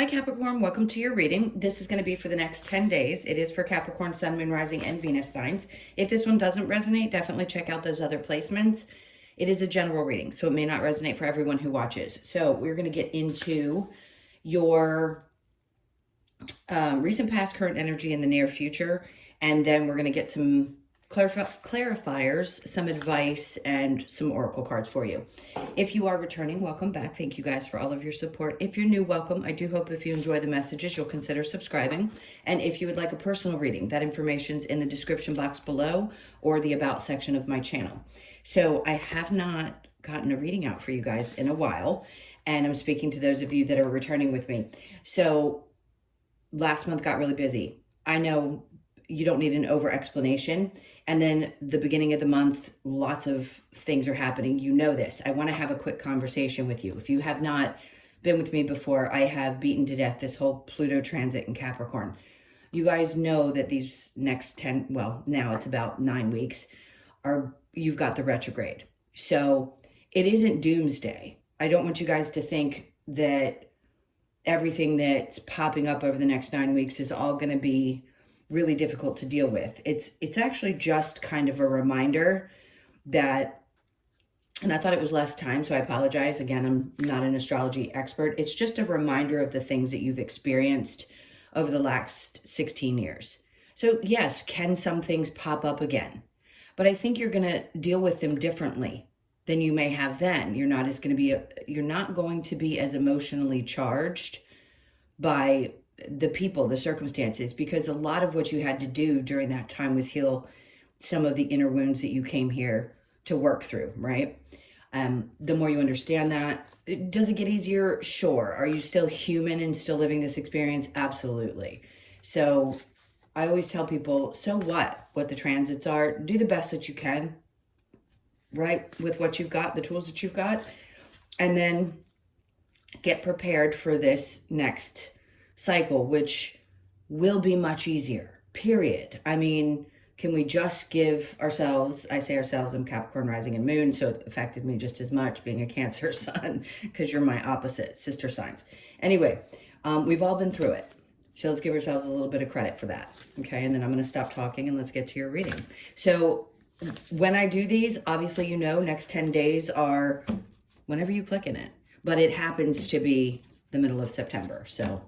Hi Capricorn, welcome to your reading. This is going to be for the next 10 days. It is for Capricorn, Sun, Moon, Rising, and Venus signs. If this one doesn't resonate, definitely check out those other placements. It is a general reading, so it may not resonate for everyone who watches. So we're going to get into your recent past, current energy, in the near future, and then we're going to get some clarifiers, some advice, and some oracle cards for you. If you are returning, welcome back. Thank you guys for all of your support. If you're new, welcome. I do hope if you enjoy the messages, you'll consider subscribing. And if you would like a personal reading, that information's in the description box below or the about section of my channel. So I have not gotten a reading out for you guys in a while, and I'm speaking to those of you that are returning with me. So last month got really busy. I know you don't need an over explanation. And then the beginning of the month, lots of things are happening. You know this. I want to have a quick conversation with you. If you have not been with me before, I have beaten to death this whole Pluto transit in Capricorn. You guys know that these next 10, well, now it's about 9 weeks, you've got the retrograde. So it isn't doomsday. I don't want you guys to think that everything that's popping up over the next 9 weeks is all going to be really difficult to deal with. It's actually just kind of a reminder that, and I thought it was less time, so I apologize. Again, I'm not an astrology expert. It's just a reminder of the things that you've experienced over the last 16 years. So yes, can some things pop up again? But I think you're going to deal with them differently than you may have then. You're not going to be as emotionally charged by the people, the circumstances, because a lot of what you had to do during that time was heal some of the inner wounds that you came here to work through, right? The more you understand that, does it get easier? Sure. Are you still human and still living this experience? Absolutely. So I always tell people, so what the transits are, do the best that you can, right? With what you've got, the tools that you've got, and then get prepared for this next cycle, which will be much easier, period. I mean, can we just give ourselves, I say ourselves, I'm Capricorn rising and moon, so it affected me just as much being a Cancer sun, because you're my opposite sister signs. Anyway, we've all been through it. So let's give ourselves a little bit of credit for that. Okay, and then I'm going to stop talking and let's get to your reading. So when I do these, obviously, you know, next 10 days are whenever you click in it, but it happens to be the middle of September. So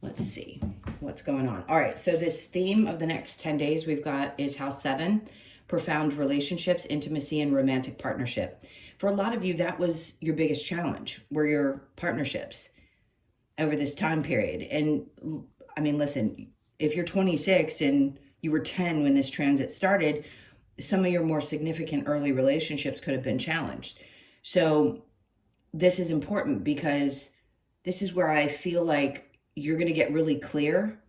let's see what's going on. All right, so this theme of the next 10 days we've got is House 7, profound relationships, intimacy, and romantic partnership. For a lot of you, that was your biggest challenge, were your partnerships over this time period. And I mean, listen, if you're 26 and you were 10 when this transit started, some of your more significant early relationships could have been challenged. So this is important because this is where I feel like you're going to get really clear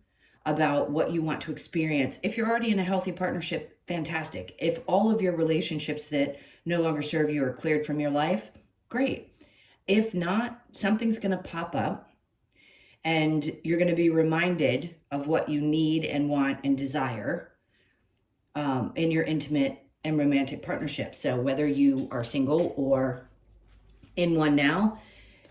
about what you want to experience. If you're already in a healthy partnership, fantastic. If all of your relationships that no longer serve you are cleared from your life, great. If not, something's going to pop up and you're going to be reminded of what you need and want and desire in your intimate and romantic partnership. So whether you are single or in one now,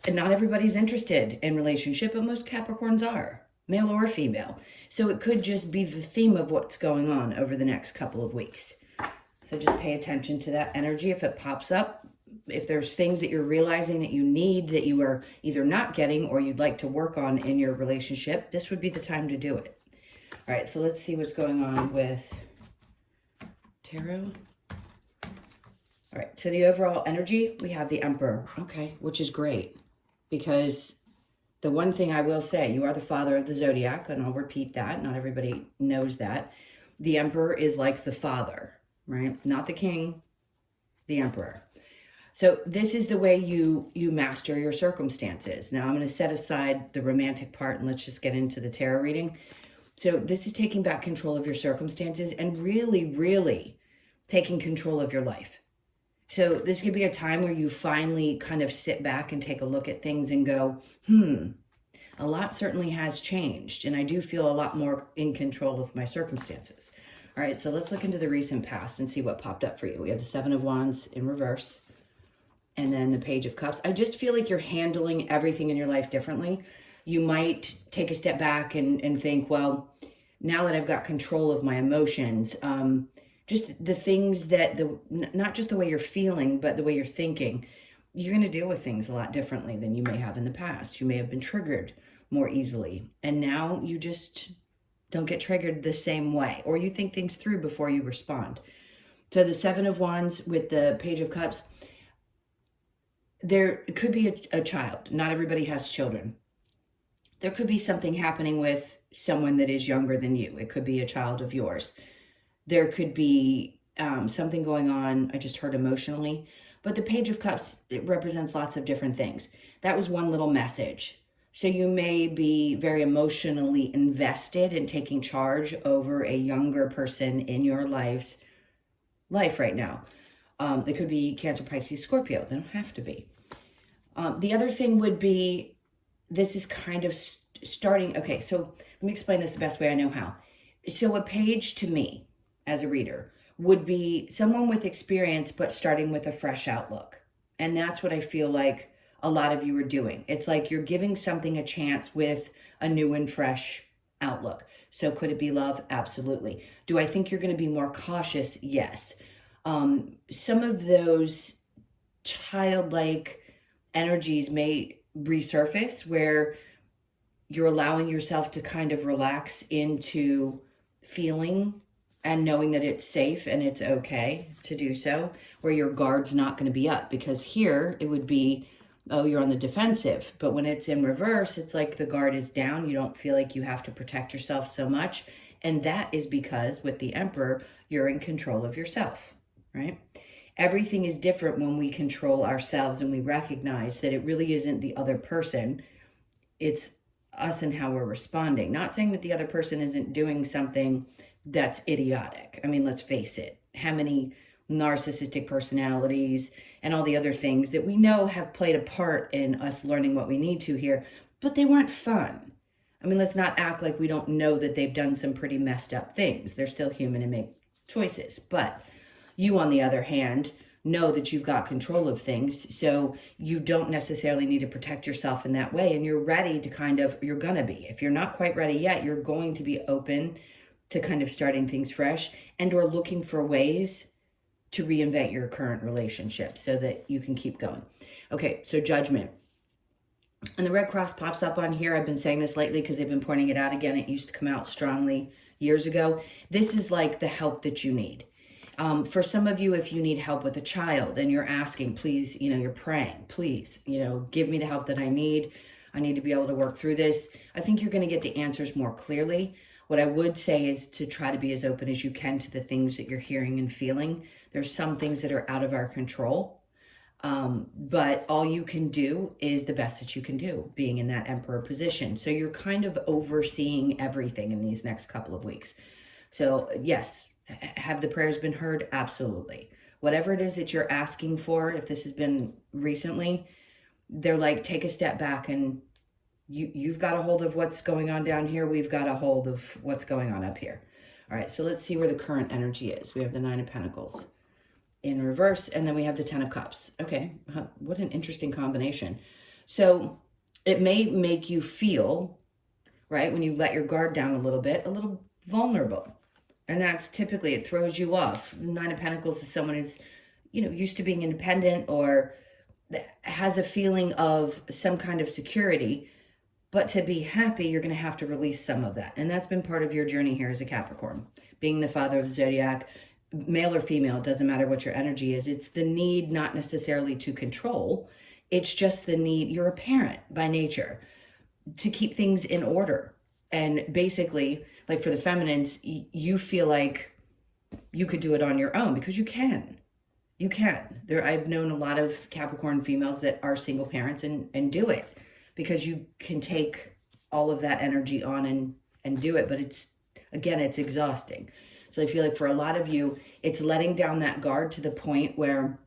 and not everybody's interested in relationship, but most Capricorns are, male or female. So it could just be the theme of what's going on over the next couple of weeks. So just pay attention to that energy if it pops up. If there's things that you're realizing that you need, that you are either not getting or you'd like to work on in your relationship, this would be the time to do it. All right, so let's see what's going on with tarot. All right, so the overall energy, we have the Emperor, okay, which is great. Because the one thing I will say, you are the father of the zodiac, and I'll repeat that. Not everybody knows that. The Emperor is like the father, right? Not the king, the Emperor. So this is the way you master your circumstances. Now I'm going to set aside the romantic part and let's just get into the tarot reading. So this is taking back control of your circumstances and really, really taking control of your life. So this could be a time where you finally kind of sit back and take a look at things and go, a lot certainly has changed. And I do feel a lot more in control of my circumstances. All right, so let's look into the recent past and see what popped up for you. We have the Seven of Wands in reverse. And then the Page of Cups. I just feel like you're handling everything in your life differently. You might take a step back and think, well, now that I've got control of my emotions, just the things that not just the way you're feeling, but the way you're thinking, you're going to deal with things a lot differently than you may have in the past. You may have been triggered more easily, and now you just don't get triggered the same way, or you think things through before you respond. So the Seven of Wands with the Page of Cups, there could be a child. Not everybody has children. There could be something happening with someone that is younger than you. It could be a child of yours. There could be something going on, I just heard emotionally. But the Page of Cups, it represents lots of different things. That was one little message. So you may be very emotionally invested in taking charge over a younger person in your life right now. They could be Cancer, Pisces, Scorpio. They don't have to be. The other thing would be, this is kind of starting. Okay, so let me explain this the best way I know how. So a page to me as a reader would be someone with experience, but starting with a fresh outlook. And that's what I feel like a lot of you are doing. It's like you're giving something a chance with a new and fresh outlook. So could it be love? Absolutely. Do I think you're going to be more cautious? Yes. Some of those childlike energies may resurface where you're allowing yourself to kind of relax into feeling and knowing that it's safe and it's okay to do so, where your guard's not going to be up. Because here it would be, oh, you're on the defensive. But when it's in reverse, it's like the guard is down. You don't feel like you have to protect yourself so much. And that is because with the Emperor, you're in control of yourself, right? Everything is different when we control ourselves and we recognize that it really isn't the other person. It's us and how we're responding. Not saying that the other person isn't doing something that's idiotic. I mean, let's face it. How many narcissistic personalities and all the other things that we know have played a part in us learning what we need to here, but they weren't fun. I mean, let's not act like we don't know that they've done some pretty messed up things. They're still human and make choices. But you, on the other hand, know that you've got control of things. So you don't necessarily need to protect yourself in that way. And you're ready to you're going to be. If you're not quite ready yet, you're going to be open to kind of starting things fresh and or looking for ways to reinvent your current relationship so that you can keep going. Okay, so Judgment. And the Red Cross pops up on here. I've been saying this lately because they've been pointing it out again. It used to come out strongly years ago. This is like the help that you need. For some of you, if you need help with a child and you're asking, please, you're praying, please, give me the help that I need. I need to be able to work through this. I think you're going to get the answers more clearly. What I would say is to try to be as open as you can to the things that you're hearing and feeling. There's some things that are out of our control, but all you can do is the best that you can do, being in that Emperor position. So you're kind of overseeing everything in these next couple of weeks. So yes, have the prayers been heard? Absolutely. Whatever it is that you're asking for, if this has been recently, they're like, take a step back and you've got a hold of what's going on down here. We've got a hold of what's going on up here. All right, so let's see where the current energy is. We have the Nine of Pentacles in reverse, and then we have the Ten of Cups. Okay, what an interesting combination. So it may make you feel, right, when you let your guard down a little vulnerable. And that's typically, it throws you off. The Nine of Pentacles is someone who's, used to being independent or has a feeling of some kind of security. But to be happy, you're going to have to release some of that. And that's been part of your journey here as a Capricorn. Being the father of the zodiac, male or female, it doesn't matter what your energy is. It's the need not necessarily to control. It's just the need, you're a parent by nature, to keep things in order. And basically, like for the feminines, you feel like you could do it on your own because you can. You can. I've known a lot of Capricorn females that are single parents and do it. Because you can take all of that energy on and do it. But it's exhausting. So I feel like for a lot of you, it's letting down that guard to the point where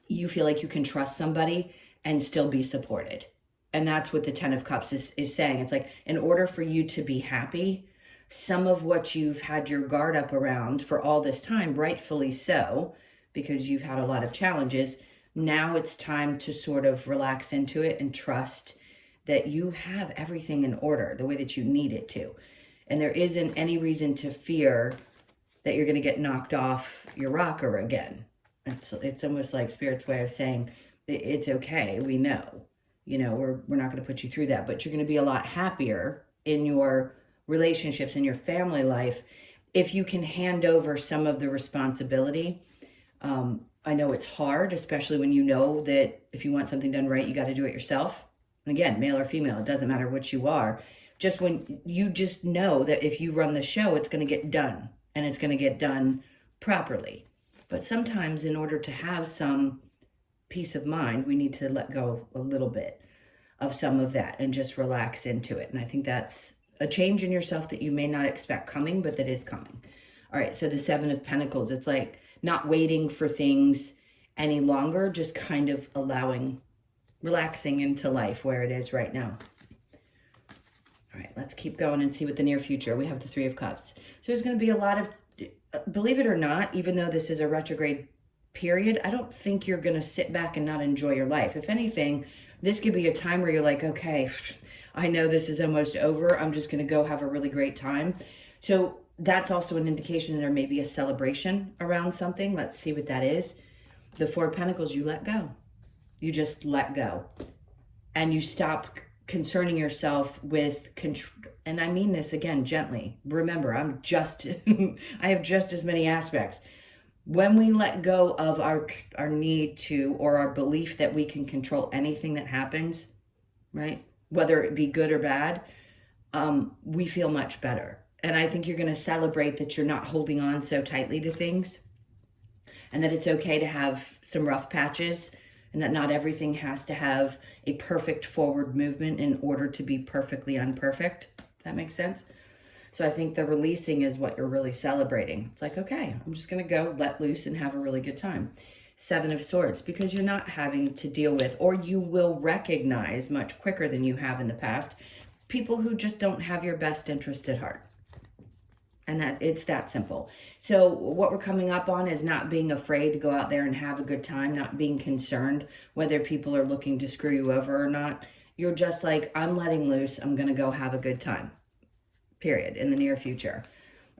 you feel like you can trust somebody and still be supported. And that's what the Ten of Cups is saying. It's like, in order for you to be happy, some of what you've had your guard up around for all this time, rightfully so, because you've had a lot of challenges, now it's time to sort of relax into it and trust that you have everything in order the way that you need it to. And there isn't any reason to fear that you're going to get knocked off your rocker again. It's almost like Spirit's way of saying, it's okay, we know. You know, we're not going to put you through that, but you're going to be a lot happier in your relationships, in your family life, if you can hand over some of the responsibility. I know it's hard, especially when you know that if you want something done right, you got to do it yourself. And again, male or female, it doesn't matter what you are. Just when you just know that if you run the show, it's going to get done, and it's going to get done properly. But sometimes in order to have some peace of mind, we need to let go a little bit of some of that and just relax into it. And I think that's a change in yourself that you may not expect coming, but that is coming. All right, so the Seven of Pentacles, it's like not waiting for things any longer, just kind of relaxing into life where it is right now. All right, let's keep going and see what the near future. We have the Three of Cups. So there's going to be a lot of, believe it or not, even though this is a retrograde period, I don't think you're going to sit back and not enjoy your life. If anything, this could be a time where you're like, okay, I know this is almost over. I'm just going to go have a really great time. So that's also an indication there may be a celebration around something. Let's see what that is. The Four of Pentacles, you let go. You just let go. And you stop concerning yourself with control. And I mean this again, gently. Remember, I have just as many aspects. When we let go of our need to, or our belief that we can control anything that happens, right? Whether it be good or bad, we feel much better. And I think you're going to celebrate that you're not holding on so tightly to things, and that it's okay to have some rough patches, and that not everything has to have a perfect forward movement in order to be perfectly unperfect. If that makes sense? So I think the releasing is what you're really celebrating. It's like, okay, I'm just going to go let loose and have a really good time. Seven of Swords, because you're not having to deal with, or you will recognize much quicker than you have in the past, people who just don't have your best interest at heart. And that it's that simple. So what we're coming up on is not being afraid to go out there and have a good time, not being concerned whether people are looking to screw you over or not. You're just like, I'm letting loose. I'm going to go have a good time. Period. In the near future.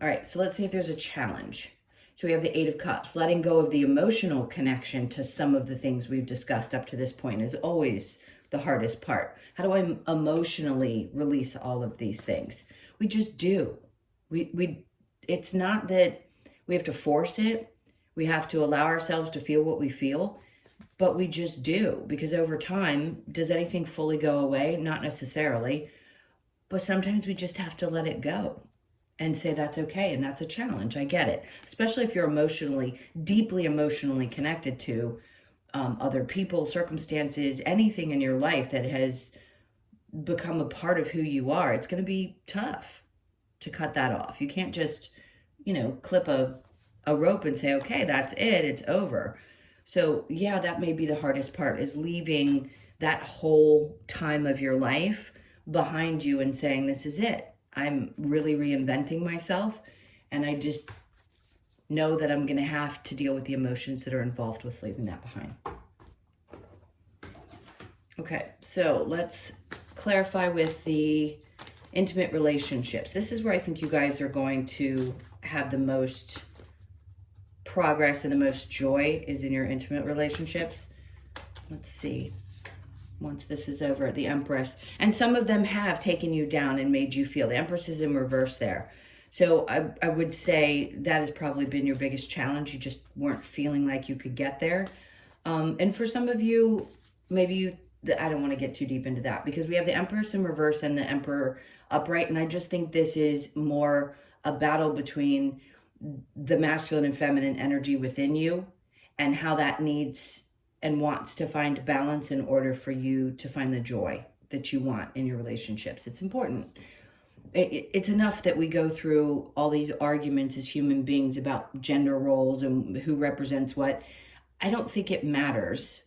All right. So let's see if there's a challenge. So we have the Eight of Cups. Letting go of the emotional connection to some of the things we've discussed up to this point is always the hardest part. How do I emotionally release all of these things? We just do. It's not that we have to force it. We have to allow ourselves to feel what we feel, but we just do, because over time, does anything fully go away? Not necessarily, but sometimes we just have to let it go and say that's okay. And that's a challenge. I get it. Especially if you're deeply emotionally connected to other people, circumstances, anything in your life that has become a part of who you are. It's going to be tough to cut that off. You can't just, clip a rope and say, okay, that's it, it's over. So yeah, that may be the hardest part, is leaving that whole time of your life behind you and saying, this is it. I'm really reinventing myself, and I just know that I'm going to have to deal with the emotions that are involved with leaving that behind. Okay, so let's clarify with the intimate relationships. This is where I think you guys are going to have the most progress and the most joy, is in your intimate relationships. Let's see. Once this is over, the Empress. And some of them have taken you down and made you feel. The Empress is in reverse there. So I would say that has probably been your biggest challenge. You just weren't feeling like you could get there. And for some of you, maybe I don't want to get too deep into that, because we have the Empress in reverse and the Emperor upright. And I just think this is more a battle between the masculine and feminine energy within you, and how that needs and wants to find balance in order for you to find the joy that you want in your relationships. It's important. It's enough that we go through all these arguments as human beings about gender roles and who represents what. I don't think it matters,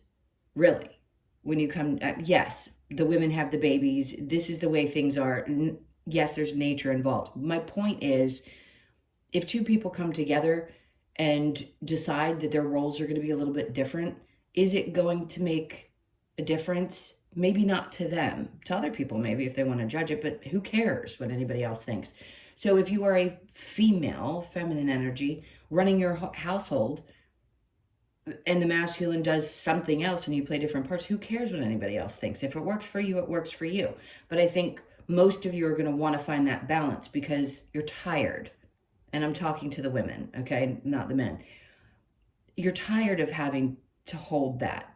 really. When you come, yes, the women have the babies. This is the way things are. Yes, there's nature involved. My point is, if two people come together and decide that their roles are going to be a little bit different, is it going to make a difference Maybe not to them, to other people, maybe if they want to judge it, but who cares what anybody else thinks? So if you are a female, feminine energy, running your household, and the masculine does something else and you play different parts, who cares what anybody else thinks? If it works for you, it works for you. But I think most of you are going to want to find that balance because you're tired. And I'm talking to the women, okay, not the men. You're tired of having to hold that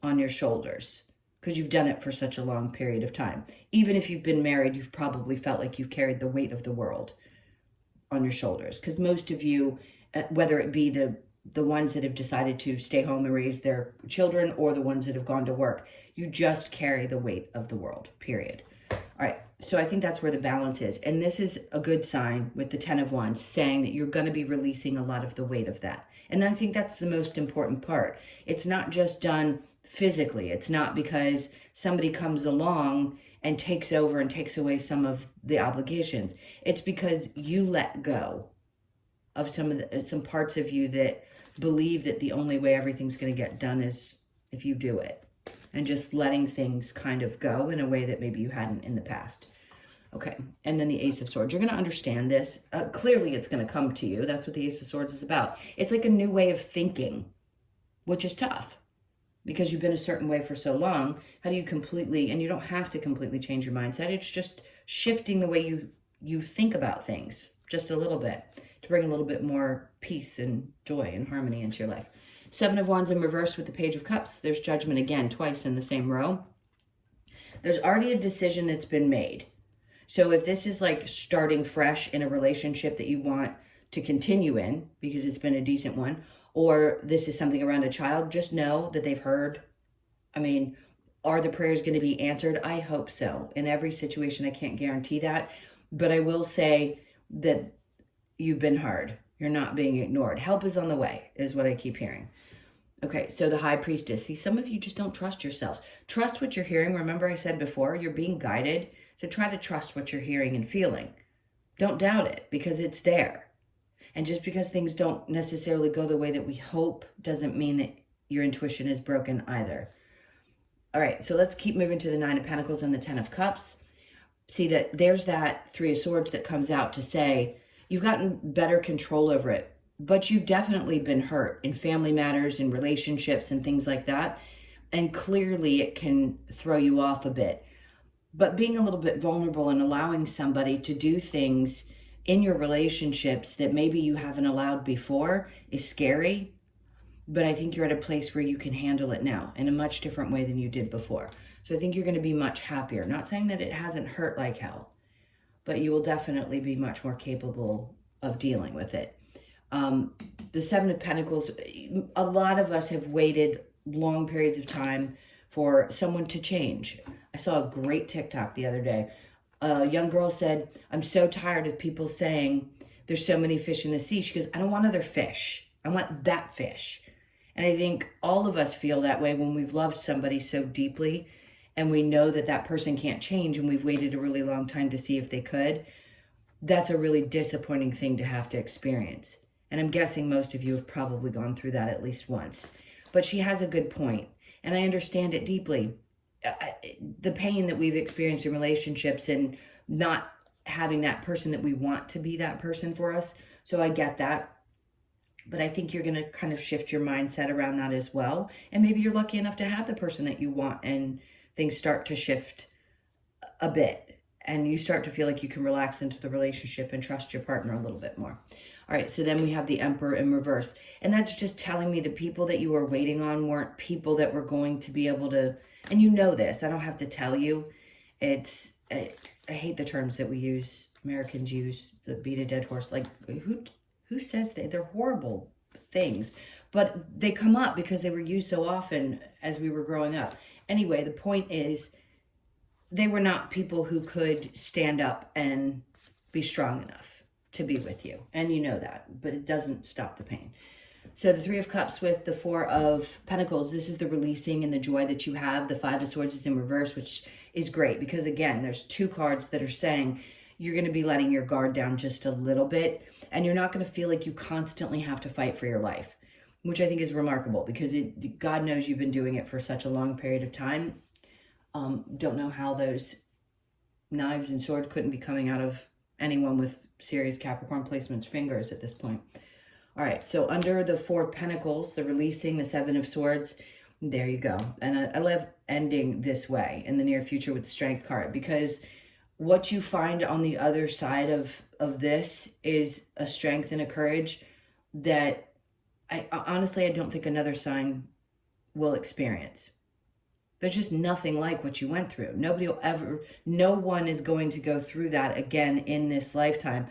on your shoulders because you've done it for such a long period of time. Even if you've been married, you've probably felt like you've carried the weight of the world on your shoulders, because most of you, whether it be the ones that have decided to stay home and raise their children or the ones that have gone to work, you just carry the weight of the world, period. All right, so I think that's where the balance is. And this is a good sign with the 10 of Wands, saying that you're going to be releasing a lot of the weight of that. And I think that's the most important part. It's not just done physically. It's not because somebody comes along and takes over and takes away some of the obligations. It's because you let go of some parts of you that believe that the only way everything's going to get done is if you do it, and just letting things kind of go in a way that maybe you hadn't in the past. Okay, and then the Ace of Swords. You're going to understand this. Clearly, it's going to come to you. That's what the Ace of Swords is about. It's like a new way of thinking, which is tough because you've been a certain way for so long. How do you completely, and you don't have to completely change your mindset. It's just shifting the way you think about things just a little bit to bring a little bit more peace and joy and harmony into your life. 7 of Wands in reverse with the Page of Cups. There's Judgment again, twice in the same row. There's already a decision that's been made. So if this is like starting fresh in a relationship that you want to continue in because it's been a decent one, or this is something around a child, just know that they've heard. I mean, are the prayers going to be answered? I hope so. In every situation, I can't guarantee that. But I will say that you've been heard. You're not being ignored. Help is on the way, is what I keep hearing. Okay, so the High Priestess. See, some of you just don't trust yourselves. Trust what you're hearing. Remember I said before, you're being guided. So try to trust what you're hearing and feeling. Don't doubt it because it's there. And just because things don't necessarily go the way that we hope doesn't mean that your intuition is broken either. All right, so let's keep moving to the 9 of Pentacles and the 10 of Cups. See that there's that 3 of Swords that comes out to say you've gotten better control over it, but you've definitely been hurt in family matters, in relationships and things like that. And clearly it can throw you off a bit. But being a little bit vulnerable and allowing somebody to do things in your relationships that maybe you haven't allowed before is scary. But I think you're at a place where you can handle it now in a much different way than you did before. So I think you're going to be much happier. Not saying that it hasn't hurt like hell, but you will definitely be much more capable of dealing with it. The 7 of Pentacles, a lot of us have waited long periods of time for someone to change. I saw a great TikTok the other day. A young girl said, I'm so tired of people saying there's so many fish in the sea. She goes, I don't want other fish. I want that fish. And I think all of us feel that way when we've loved somebody so deeply and we know that that person can't change and we've waited a really long time to see if they could. That's a really disappointing thing to have to experience. And I'm guessing most of you have probably gone through that at least once. But she has a good point, and I understand it deeply. The pain that we've experienced in relationships and not having that person that we want to be that person for us. So I get that. But I think you're going to kind of shift your mindset around that as well. And maybe you're lucky enough to have the person that you want and things start to shift a bit. And you start to feel like you can relax into the relationship and trust your partner a little bit more. All right, so then we have the Emperor in reverse. And that's just telling me the people that you were waiting on weren't people that were going to be able to, and you know this, I don't have to tell you. It's, I hate the terms that we use, Americans use, the beat a dead horse. Like, who says that? They're horrible things. But they come up because they were used so often as we were growing up. Anyway, the point is, they were not people who could stand up and be strong enough to be with you. And you know that, but it doesn't stop the pain. So the 3 of Cups with the 4 of Pentacles, this is the releasing and the joy that you have. The 5 of Swords is in reverse, which is great because, again, there's 2 cards that are saying you're going to be letting your guard down just a little bit, and you're not going to feel like you constantly have to fight for your life, which I think is remarkable because God knows you've been doing it for such a long period of time. Don't know how those knives and swords couldn't be coming out of anyone with serious Capricorn placements fingers at this point. All right, so under the Four of Pentacles, the releasing, the Seven of Swords, there you go. And I love ending this way in the near future with the Strength card, because what you find on the other side of this is a strength and a courage that honestly, I don't think another sign will experience. There's just nothing like what you went through. Nobody will ever, no one is going to go through that again in this lifetime,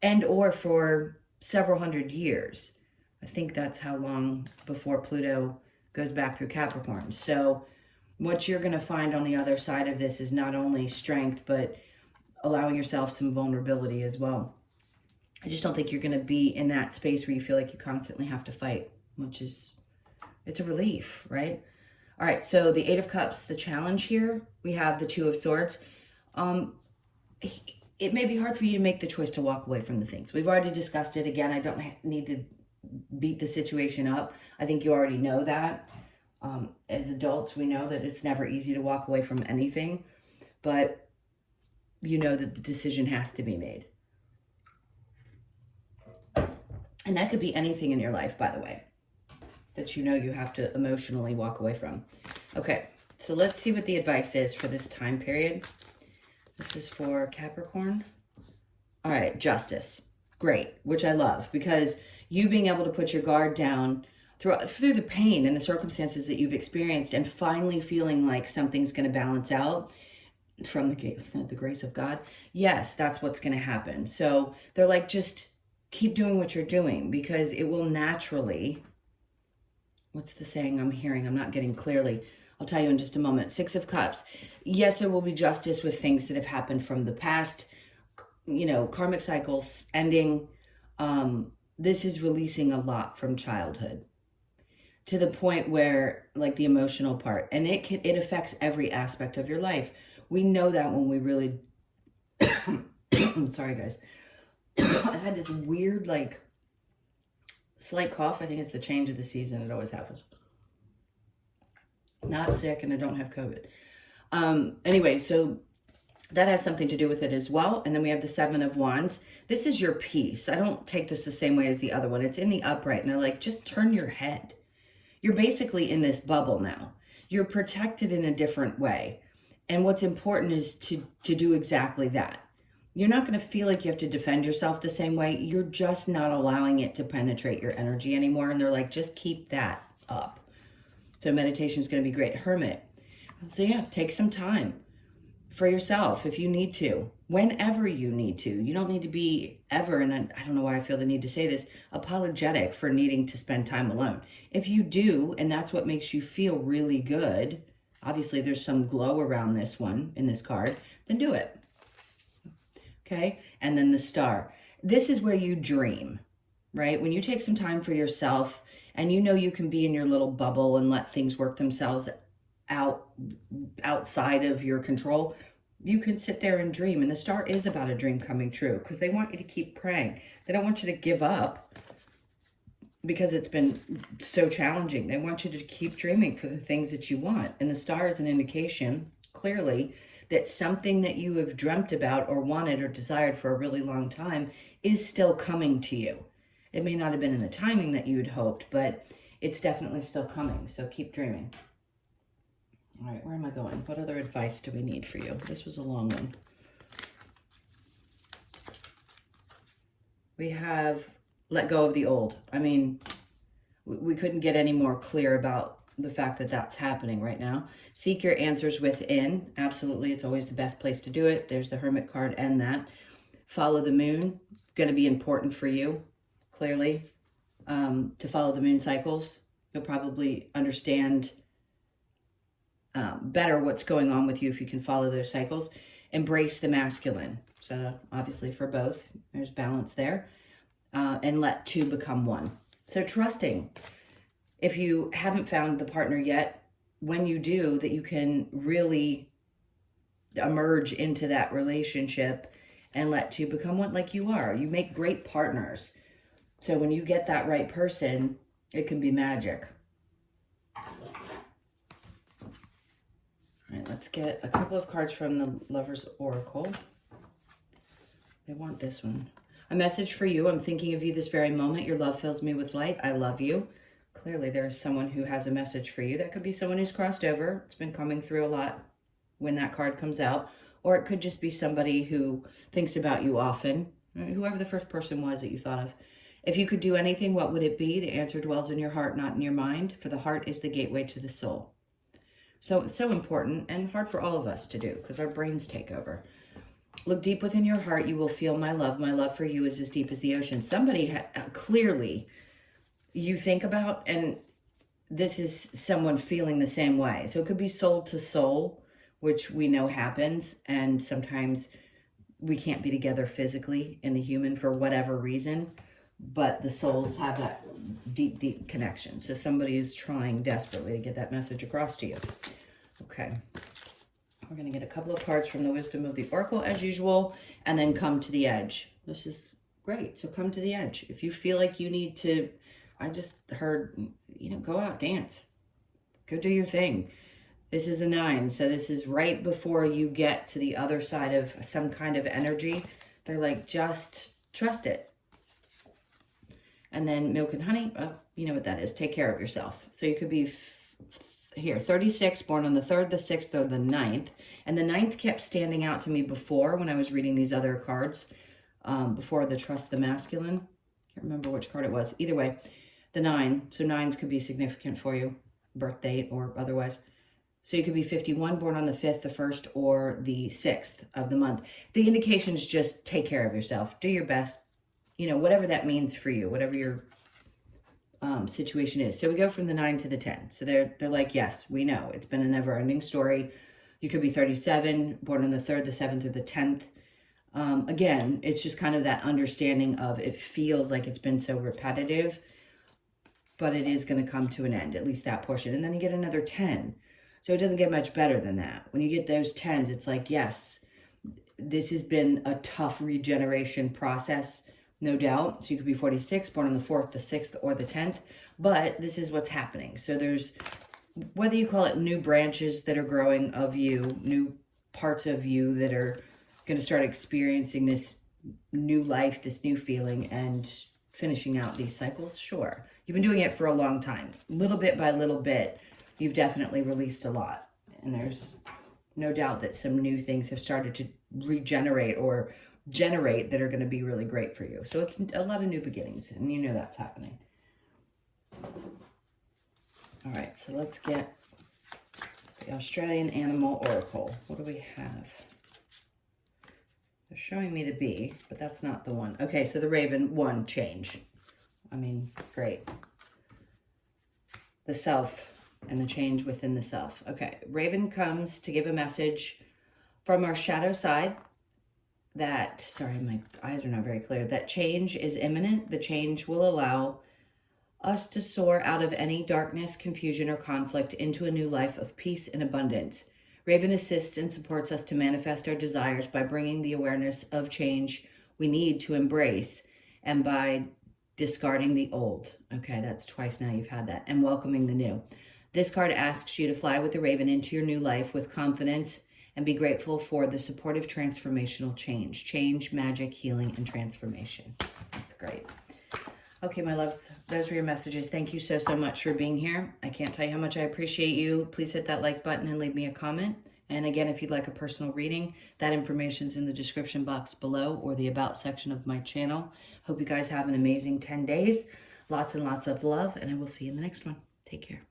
and or for several hundred years. I think that's how long before Pluto goes back through Capricorn. So what you're going to find on the other side of this is not only strength, but allowing yourself some vulnerability as well. I just don't think you're going to be in that space where you feel like you constantly have to fight, which is, it's a relief, right? All right, so the Eight of Cups, the challenge here, we have the Two of Swords. It may be hard for you to make the choice to walk away from the things. We've already discussed it. Again, I don't need to beat the situation up. I think you already know that. As adults, we know that it's never easy to walk away from anything, but you know that the decision has to be made. And that could be anything in your life, by the way, that you know you have to emotionally walk away from. Okay, so let's see what the advice is for this time period. This is for Capricorn. All right, Justice. Great, which I love, because you being able to put your guard down through the pain and the circumstances that you've experienced, and finally feeling like something's going to balance out from the grace of God. Yes, that's what's going to happen. So they're like, just keep doing what you're doing, because it will naturally, what's the saying I'm hearing? I'm not getting clearly. I'll tell you in just a moment. Six of Cups. Yes, there will be justice with things that have happened from the past, you know, karmic cycles ending. This is releasing a lot from childhood to the point where, like, the emotional part, and it affects every aspect of your life. We know that when we really, I'm sorry guys. I had this weird, like, slight cough. I think it's the change of the season. It always happens. Not sick, and I don't have COVID. Anyway, so that has something to do with it as well. And then we have the Seven of Wands. This is your peace. I don't take this the same way as the other one. It's in the upright, and they're like, just turn your head. You're basically in this bubble now. You're protected in a different way. And what's important is to do exactly that. You're not going to feel like you have to defend yourself the same way. You're just not allowing it to penetrate your energy anymore. And they're like, just keep that up. So meditation is going to be great. Hermit. So yeah, take some time for yourself if you need to, whenever you need to. You don't need to be ever, and I don't know why I feel the need to say this, apologetic for needing to spend time alone. If you do, and that's what makes you feel really good, obviously there's some glow around this one in this card, then do it. Okay, and then the Star. This is where you dream, right? When you take some time for yourself and you know you can be in your little bubble and let things work themselves out outside of your control, you can sit there and dream. And the Star is about a dream coming true, because they want you to keep praying. They don't want you to give up because it's been so challenging. They want you to keep dreaming for the things that you want. And the Star is an indication, clearly, that something that you have dreamt about or wanted or desired for a really long time is still coming to you. It may not have been in the timing that you had hoped, but it's definitely still coming. So keep dreaming. All right, where am I going? What other advice do we need for you? This was a long one. We have let go of the old. I mean, we couldn't get any more clear about the fact that that's happening right now. Seek your answers within. Absolutely, it's always the best place to do it. There's the Hermit card and that. Follow the moon. Going to be important for you, clearly, to follow the moon cycles. You'll probably understand better what's going on with you if you can follow those cycles. Embrace the masculine. So obviously for both, there's balance there. And let two become one. So trusting. If you haven't found the partner yet, when you do, that you can really emerge into that relationship and let two become one, like you are. You make great partners. So when you get that right person, it can be magic. All right, let's get a couple of cards from the Lover's Oracle. I want this one. A message for you. I'm thinking of you this very moment. Your love fills me with light. I love you. Clearly, there is someone who has a message for you. That could be someone who's crossed over. It's been coming through a lot when that card comes out. Or it could just be somebody who thinks about you often. Whoever the first person was that you thought of. If you could do anything, what would it be? The answer dwells in your heart, not in your mind. For the heart is the gateway to the soul. So it's so important and hard for all of us to do because our brains take over. Look deep within your heart. You will feel my love. My love for you is as deep as the ocean. Somebody clearly you think about, and this is someone feeling the same way. So it could be soul to soul, which we know happens. And sometimes we can't be together physically in the human for whatever reason, but the souls have that deep, deep connection. So somebody is trying desperately to get that message across to you. Okay. We're going to get a couple of cards from the Wisdom of the Oracle as usual, and then come to the edge. This is great. So come to the edge. If you feel like you need to, I just heard, go out, dance. Go do your thing. This is a 9. So this is right before you get to the other side of some kind of energy. They're like, just trust it. And then milk and honey, you know what that is. Take care of yourself. So you could be here, 36, born on the 3rd, the 6th, or the 9th. And the 9th kept standing out to me before when I was reading these other cards, before the Trust the Masculine. Can't remember which card it was. Either way, the 9. So 9s could be significant for you, birth date or otherwise. So you could be 51, born on the 5th, the 1st, or the 6th of the month. The indication is just take care of yourself. Do your best, whatever that means for you, whatever your situation is. So we go from the 9 to the 10. So they're like, yes, we know. It's been a never-ending story. You could be 37, born on the 3rd, the 7th, or the 10th. Again, it's just kind of that understanding of it feels like it's been so repetitive, but it is going to come to an end, at least that portion. And then you get another 10. So it doesn't get much better than that. When you get those 10s, it's like, yes, this has been a tough regeneration process, no doubt. So you could be 46, born on the 4th, the 6th, or the 10th, but this is what's happening. So there's, whether you call it new branches that are growing of you, new parts of you that are going to start experiencing this new life, this new feeling, and finishing out these cycles, sure. You've been doing it for a long time. Little bit by little bit, you've definitely released a lot. And there's no doubt that some new things have started to regenerate or generate that are going to be really great for you. So it's a lot of new beginnings, and you know that's happening. All right, so let's get the Australian Animal Oracle. What do we have? They're showing me the bee, but that's not the one. Okay, so the Raven, 1, change. I mean, great. The self and the change within the self. Okay, Raven comes to give a message from our shadow side that, sorry, my eyes are not very clear, that change is imminent. The change will allow us to soar out of any darkness, confusion, or conflict into a new life of peace and abundance. Raven assists and supports us to manifest our desires by bringing the awareness of change we need to embrace, and by discarding the old. Okay, that's twice now you've had that. And welcoming the new. This card asks you to fly with the Raven into your new life with confidence and be grateful for the supportive transformational change. Change, magic, healing, and transformation. That's great. Okay, my loves, those were your messages. Thank you so, so much for being here. I can't tell you how much I appreciate you. Please hit that like button and leave me a comment. And again, if you'd like a personal reading, that information's in the description box below or the about section of my channel. Hope you guys have an amazing 10 days. Lots and lots of love, and I will see you in the next one. Take care.